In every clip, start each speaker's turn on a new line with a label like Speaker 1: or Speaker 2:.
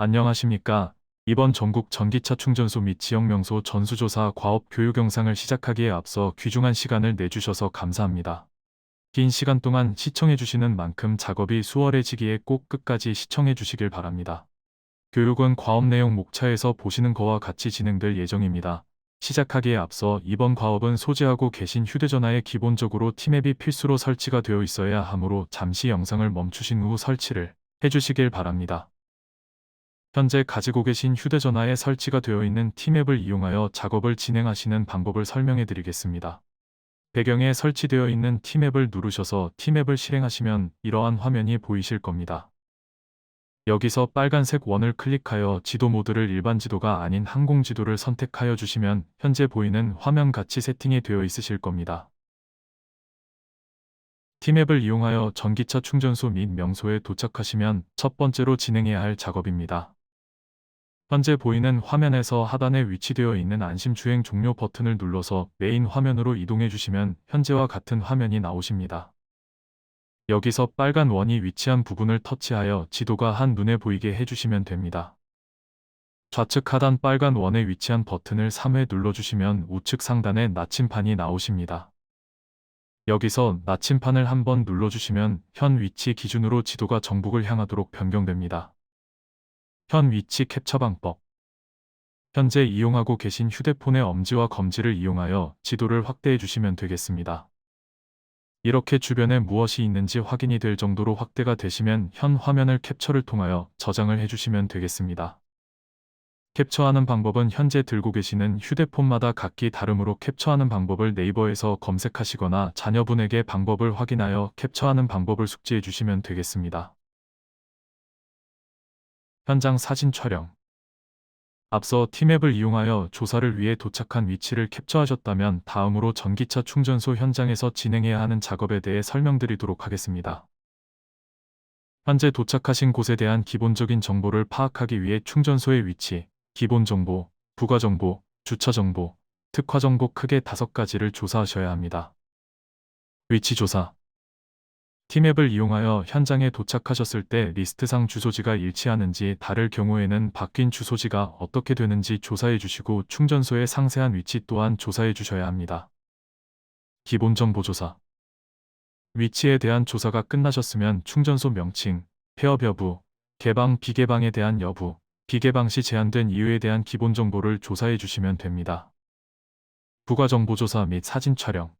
Speaker 1: 안녕하십니까. 이번 전국 전기차 충전소 및 지역 명소 전수조사 과업 교육 영상을 시작하기에 앞서 귀중한 시간을 내주셔서 감사합니다. 긴 시간 동안 시청해주시는 만큼 작업이 수월해지기에 꼭 끝까지 시청해주시길 바랍니다. 교육은 과업 내용 목차에서 보시는 거와 같이 진행될 예정입니다. 시작하기에 앞서 이번 과업은 소지하고 계신 휴대전화에 기본적으로 T맵이 필수로 설치가 되어 있어야 하므로 잠시 영상을 멈추신 후 설치를 해주시길 바랍니다. 현재 가지고 계신 휴대전화에 설치가 되어 있는 T맵을 이용하여 작업을 진행하시는 방법을 설명해 드리겠습니다. 배경에 설치되어 있는 T맵을 누르셔서 T맵을 실행하시면 이러한 화면이 보이실 겁니다. 여기서 빨간색 원을 클릭하여 지도 모드를 일반 지도가 아닌 항공 지도를 선택하여 주시면 현재 보이는 화면 같이 세팅이 되어 있으실 겁니다. T맵을 이용하여 전기차 충전소 및 명소에 도착하시면 첫 번째로 진행해야 할 작업입니다. 현재 보이는 화면에서 하단에 위치되어 있는 안심주행 종료 버튼을 눌러서 메인 화면으로 이동해 주시면 현재와 같은 화면이 나오십니다. 여기서 빨간 원이 위치한 부분을 터치하여 지도가 한눈에 보이게 해주시면 됩니다. 좌측 하단 빨간 원에 위치한 버튼을 3회 눌러주시면 우측 상단에 나침판이 나오십니다. 여기서 나침판을 한번 눌러주시면 현 위치 기준으로 지도가 정북을 향하도록 변경됩니다. 현 위치 캡처 방법. 현재 이용하고 계신 휴대폰의 엄지와 검지를 이용하여 지도를 확대해 주시면 되겠습니다. 이렇게 주변에 무엇이 있는지 확인이 될 정도로 확대가 되시면 현 화면을 캡처를 통하여 저장을 해주시면 되겠습니다. 캡처하는 방법은 현재 들고 계시는 휴대폰마다 각기 다르므로 캡처하는 방법을 네이버에서 검색하시거나 자녀분에게 방법을 확인하여 캡처하는 방법을 숙지해 주시면 되겠습니다. 현장 사진 촬영. 앞서 T맵을 이용하여 조사를 위해 도착한 위치를 캡처하셨다면 다음으로 전기차 충전소 현장에서 진행해야 하는 작업에 대해 설명드리도록 하겠습니다. 현재 도착하신 곳에 대한 기본적인 정보를 파악하기 위해 충전소의 위치, 기본정보, 부가정보, 주차정보, 특화정보 크게 5가지를 조사하셔야 합니다. 위치조사. T맵을 이용하여 현장에 도착하셨을 때 리스트상 주소지가 일치하는지 다를 경우에는 바뀐 주소지가 어떻게 되는지 조사해 주시고 충전소의 상세한 위치 또한 조사해 주셔야 합니다. 기본정보조사. 위치에 대한 조사가 끝나셨으면 충전소 명칭, 폐업 여부, 개방 비개방에 대한 여부, 비개방 시 제한된 이유에 대한 기본정보를 조사해 주시면 됩니다. 부가정보조사 및 사진 촬영.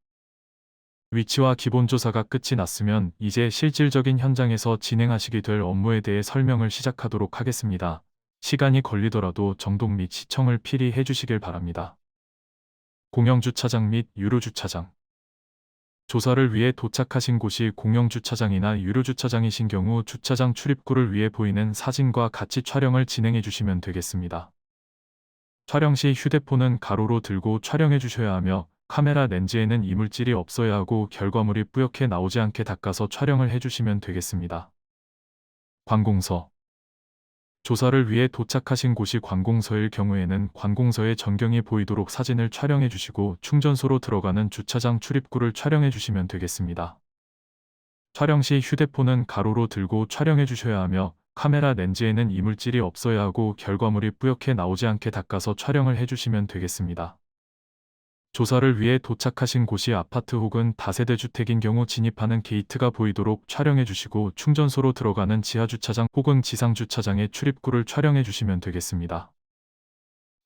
Speaker 1: 위치와 기본조사가 끝이 났으면 이제 실질적인 현장에서 진행하시게 될 업무에 대해 설명을 시작하도록 하겠습니다. 시간이 걸리더라도 정독 및 시청을 필히 해주시길 바랍니다. 공영주차장 및 유료주차장. 조사를 위해 도착하신 곳이 공영주차장이나 유료주차장이신 경우 주차장 출입구를 위해 보이는 사진과 같이 촬영을 진행해 주시면 되겠습니다. 촬영 시 휴대폰은 가로로 들고 촬영해 주셔야 하며 카메라 렌즈에는 이물질이 없어야 하고 결과물이 뿌옇게 나오지 않게 닦아서 촬영을 해주시면 되겠습니다. 관공서. 조사를 위해 도착하신 곳이 관공서일 경우에는 관공서의 전경이 보이도록 사진을 촬영해 주시고 충전소로 들어가는 주차장 출입구를 촬영해 주시면 되겠습니다. 촬영 시 휴대폰은 가로로 들고 촬영해 주셔야 하며 카메라 렌즈에는 이물질이 없어야 하고 결과물이 뿌옇게 나오지 않게 닦아서 촬영을 해주시면 되겠습니다. 조사를 위해 도착하신 곳이 아파트 혹은 다세대 주택인 경우 진입하는 게이트가 보이도록 촬영해 주시고 충전소로 들어가는 지하주차장 혹은 지상주차장의 출입구를 촬영해 주시면 되겠습니다.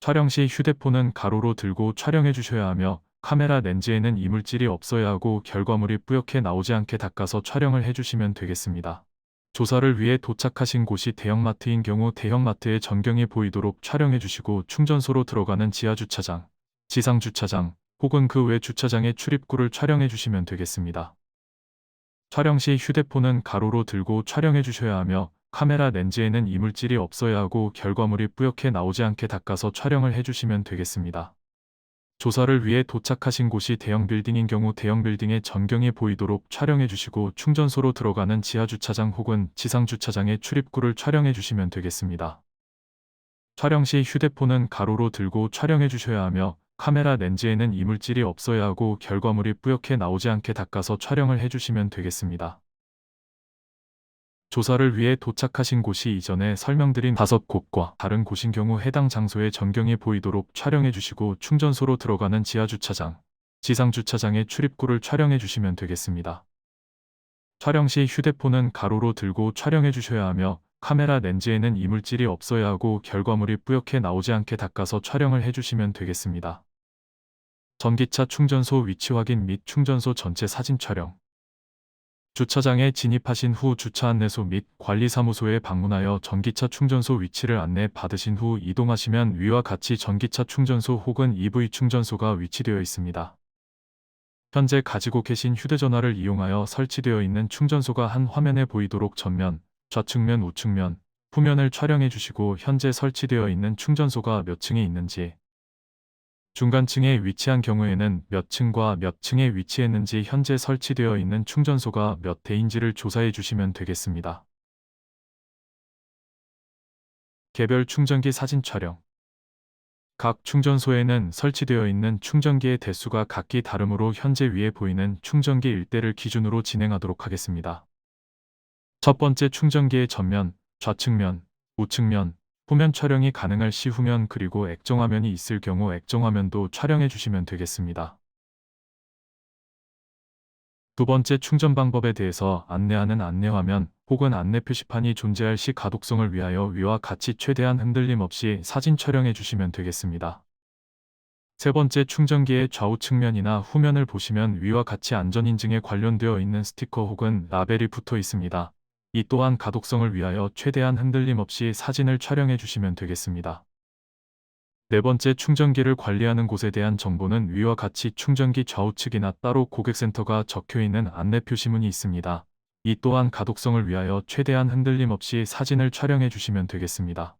Speaker 1: 촬영 시 휴대폰은 가로로 들고 촬영해 주셔야 하며 카메라 렌즈에는 이물질이 없어야 하고 결과물이 뿌옇게 나오지 않게 닦아서 촬영을 해주시면 되겠습니다. 조사를 위해 도착하신 곳이 대형마트인 경우 대형마트의 전경이 보이도록 촬영해 주시고 충전소로 들어가는 지하주차장, 지상주차장 혹은 그 외 주차장의 출입구를 촬영해 주시면 되겠습니다. 촬영 시 휴대폰은 가로로 들고 촬영해 주셔야 하며 카메라 렌즈에는 이물질이 없어야 하고 결과물이 뿌옇게 나오지 않게 닦아서 촬영을 해주시면 되겠습니다. 조사를 위해 도착하신 곳이 대형 빌딩인 경우 대형 빌딩의 전경이 보이도록 촬영해 주시고 충전소로 들어가는 지하주차장 혹은 지상주차장의 출입구를 촬영해 주시면 되겠습니다. 촬영 시 휴대폰은 가로로 들고 촬영해 주셔야 하며 카메라 렌즈에는 이물질이 없어야 하고 결과물이 뿌옇게 나오지 않게 닦아서 촬영을 해주시면 되겠습니다. 조사를 위해 도착하신 곳이 이전에 설명드린 5곳과 다른 곳인 경우 해당 장소의 전경이 보이도록 촬영해 주시고 충전소로 들어가는 지하주차장, 지상주차장의 출입구를 촬영해 주시면 되겠습니다. 촬영 시 휴대폰은 가로로 들고 촬영해 주셔야 하며 카메라 렌즈에는 이물질이 없어야 하고 결과물이 뿌옇게 나오지 않게 닦아서 촬영을 해주시면 되겠습니다. 전기차 충전소 위치 확인 및 충전소 전체 사진 촬영. 주차장에 진입하신 후 주차 안내소 및 관리사무소에 방문하여 전기차 충전소 위치를 안내 받으신 후 이동하시면 위와 같이 전기차 충전소 혹은 EV 충전소가 위치되어 있습니다. 현재 가지고 계신 휴대전화를 이용하여 설치되어 있는 충전소가 한 화면에 보이도록 전면, 좌측면, 우측면, 후면을 촬영해 주시고 현재 설치되어 있는 충전소가 몇 층에 있는지, 중간층에 위치한 경우에는 몇 층과 몇 층에 위치했는지 현재 설치되어 있는 충전소가 몇 대인지를 조사해 주시면 되겠습니다. 개별 충전기 사진 촬영. 각 충전소에는 설치되어 있는 충전기의 대수가 각기 다르므로 현재 위에 보이는 충전기 일대를 기준으로 진행하도록 하겠습니다. 첫 번째 충전기의 전면, 좌측면, 우측면, 후면 촬영이 가능할 시 후면 그리고 액정화면이 있을 경우 액정화면도 촬영해 주시면 되겠습니다. 두 번째 충전 방법에 대해서 안내하는 안내화면 혹은 안내 표시판이 존재할 시 가독성을 위하여 위와 같이 최대한 흔들림 없이 사진 촬영해 주시면 되겠습니다. 세 번째 충전기의 좌우 측면이나 후면을 보시면 위와 같이 안전인증에 관련되어 있는 스티커 혹은 라벨이 붙어 있습니다. 이 또한 가독성을 위하여 최대한 흔들림 없이 사진을 촬영해 주시면 되겠습니다. 네 번째 충전기를 관리하는 곳에 대한 정보는 위와 같이 충전기 좌우측이나 따로 고객센터가 적혀있는 안내 표시문이 있습니다. 이 또한 가독성을 위하여 최대한 흔들림 없이 사진을 촬영해 주시면 되겠습니다.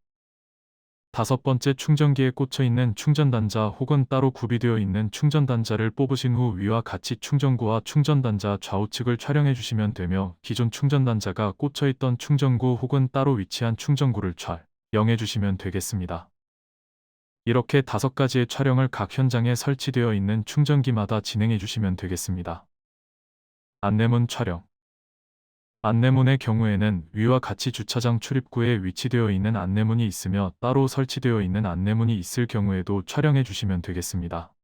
Speaker 1: 다섯 번째 충전기에 꽂혀 있는 충전단자 혹은 따로 구비되어 있는 충전단자를 뽑으신 후 위와 같이 충전구와 충전단자 좌우측을 촬영해 주시면 되며 기존 충전단자가 꽂혀 있던 충전구 혹은 따로 위치한 충전구를 촬영해 주시면 되겠습니다. 이렇게 5가지의 촬영을 각 현장에 설치되어 있는 충전기마다 진행해 주시면 되겠습니다. 안내문 촬영. 안내문의 경우에는 위와 같이 주차장 출입구에 위치되어 있는 안내문이 있으며 따로 설치되어 있는 안내문이 있을 경우에도 촬영해 주시면 되겠습니다.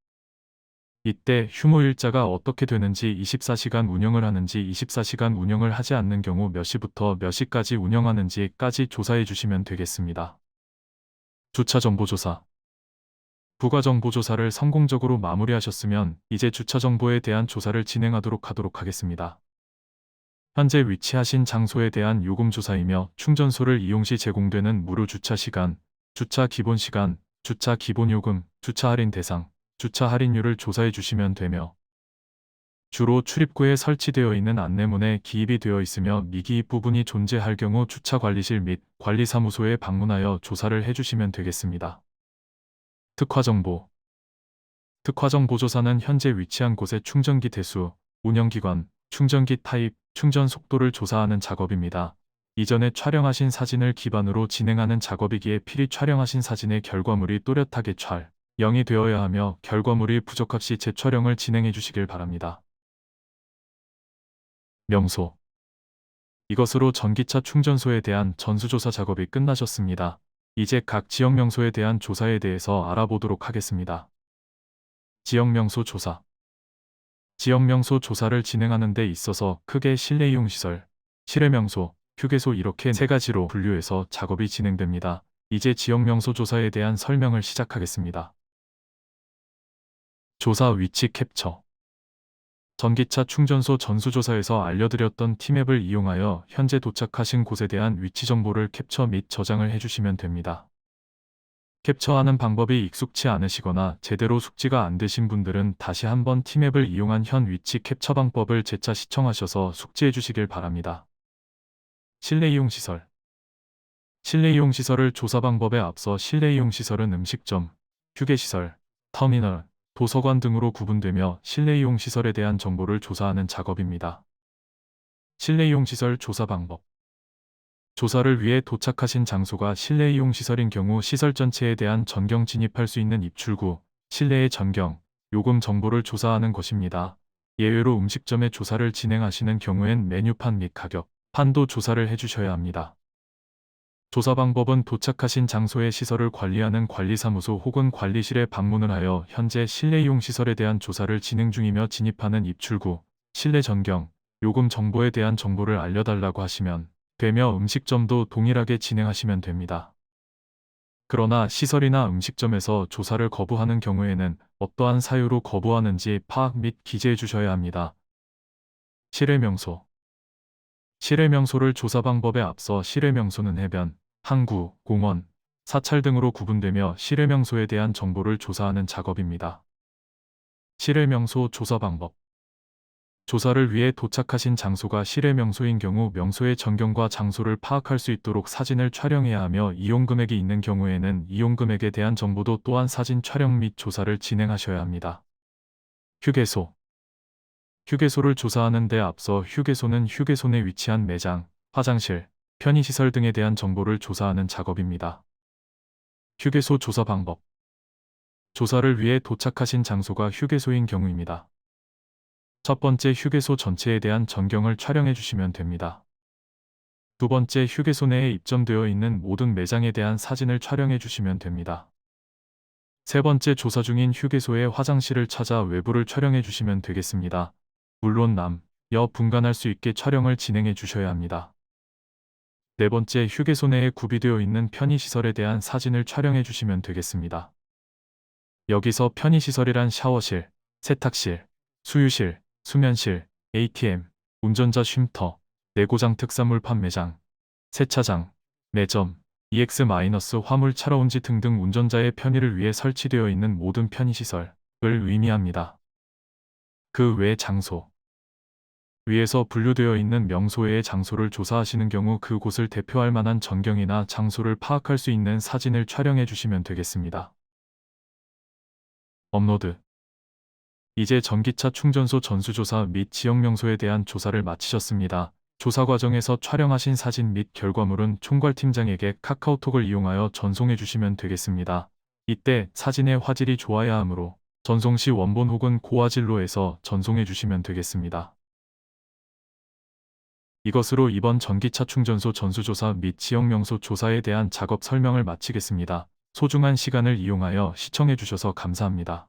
Speaker 1: 이때 휴무일자가 어떻게 되는지 24시간 운영을 하는지 24시간 운영을 하지 않는 경우 몇 시부터 몇 시까지 운영하는지까지 조사해 주시면 되겠습니다. 주차정보조사. 부가정보조사를 성공적으로 마무리하셨으면 이제 주차정보에 대한 조사를 진행하도록 하겠습니다. 현재 위치하신 장소에 대한 요금조사이며 충전소를 이용 시 제공되는 무료 주차시간, 주차 기본시간, 주차 기본요금, 주차 할인 대상, 주차 할인율을 조사해 주시면 되며 주로 출입구에 설치되어 있는 안내문에 기입이 되어 있으며 미기입 부분이 존재할 경우 주차관리실 및 관리사무소에 방문하여 조사를 해주시면 되겠습니다. 특화정보. 특화정보조사는 현재 위치한 곳의 충전기 대수, 운영기관, 충전기 타입, 충전 속도를 조사하는 작업입니다. 이전에 촬영하신 사진을 기반으로 진행하는 작업이기에 필히 촬영하신 사진의 결과물이 또렷하게 촬영이 되어야 하며 결과물이 부족합 시 재촬영을 진행해 주시길 바랍니다. 명소. 이것으로 전기차 충전소에 대한 전수조사 작업이 끝나셨습니다. 이제 각 지역 명소에 대한 조사에 대해서 알아보도록 하겠습니다. 지역 명소 조사. 지역 명소 조사를 진행하는 데 있어서 크게 실내 이용시설, 실외 명소, 휴게소 이렇게 3가지로 분류해서 작업이 진행됩니다. 이제 지역 명소 조사에 대한 설명을 시작하겠습니다. 조사 위치 캡처. 전기차 충전소 전수조사에서 알려드렸던 티맵을 이용하여 현재 도착하신 곳에 대한 위치 정보를 캡처 및 저장을 해주시면 됩니다. 캡처하는 방법이 익숙치 않으시거나 제대로 숙지가 안 되신 분들은 다시 한번 티맵을 이용한 현 위치 캡처 방법을 재차 시청하셔서 숙지해 주시길 바랍니다. 실내 이용시설. 실내 이용시설을 조사 방법에 앞서 실내 이용시설은 음식점, 휴게시설, 터미널, 도서관 등으로 구분되며 실내 이용시설에 대한 정보를 조사하는 작업입니다. 실내 이용시설 조사 방법. 조사를 위해 도착하신 장소가 실내 이용시설인 경우 시설 전체에 대한 전경 진입할 수 있는 입출구, 실내의 전경, 요금 정보를 조사하는 것입니다. 예외로 음식점의 조사를 진행하시는 경우엔 메뉴판 및 가격, 판도 조사를 해주셔야 합니다. 조사 방법은 도착하신 장소의 시설을 관리하는 관리사무소 혹은 관리실에 방문을 하여 현재 실내 이용 시설에 대한 조사를 진행 중이며 진입하는 입출구, 실내 전경, 요금 정보에 대한 정보를 알려달라고 하시면 되며 음식점도 동일하게 진행하시면 됩니다. 그러나 시설이나 음식점에서 조사를 거부하는 경우에는 어떠한 사유로 거부하는지 파악 및 기재해 주셔야 합니다. 실외 명소. 실외 명소를 조사 방법에 앞서 실외 명소는 해변, 항구, 공원, 사찰 등으로 구분되며 실외 명소에 대한 정보를 조사하는 작업입니다. 실외 명소 조사 방법. 조사를 위해 도착하신 장소가 실외 명소인 경우 명소의 전경과 장소를 파악할 수 있도록 사진을 촬영해야 하며 이용 금액이 있는 경우에는 이용 금액에 대한 정보도 또한 사진 촬영 및 조사를 진행하셔야 합니다. 휴게소. 휴게소를 조사하는 데 앞서 휴게소는 휴게소 내 위치한 매장, 화장실, 편의시설 등에 대한 정보를 조사하는 작업입니다. 휴게소 조사 방법. 조사를 위해 도착하신 장소가 휴게소인 경우입니다. 첫 번째 휴게소 전체에 대한 전경을 촬영해 주시면 됩니다. 두 번째 휴게소 내에 입점되어 있는 모든 매장에 대한 사진을 촬영해 주시면 됩니다. 세 번째 조사 중인 휴게소의 화장실을 찾아 외부를 촬영해 주시면 되겠습니다. 물론 남, 여 분간할 수 있게 촬영을 진행해 주셔야 합니다. 네 번째 휴게소 내에 구비되어 있는 편의시설에 대한 사진을 촬영해 주시면 되겠습니다. 여기서 편의시설이란 샤워실, 세탁실, 수유실, 수면실, ATM, 운전자 쉼터, 내고장 특산물 판매장, 세차장, 매점, EX- 화물 차러운지 등등 운전자의 편의를 위해 설치되어 있는 모든 편의시설을 의미합니다. 그 외 장소. 위에서 분류되어 있는 명소 외의 장소를 조사하시는 경우 그곳을 대표할 만한 전경이나 장소를 파악할 수 있는 사진을 촬영해 주시면 되겠습니다. 업로드. 이제 전기차 충전소 전수조사 및 지역 명소에 대한 조사를 마치셨습니다. 조사 과정에서 촬영하신 사진 및 결과물은 총괄팀장에게 카카오톡을 이용하여 전송해 주시면 되겠습니다. 이때 사진의 화질이 좋아야 하므로 전송 시 원본 혹은 고화질로 해서 전송해 주시면 되겠습니다. 이것으로 이번 전기차 충전소 전수조사 및 지역 명소 조사에 대한 작업 설명을 마치겠습니다. 소중한 시간을 이용하여 시청해 주셔서 감사합니다.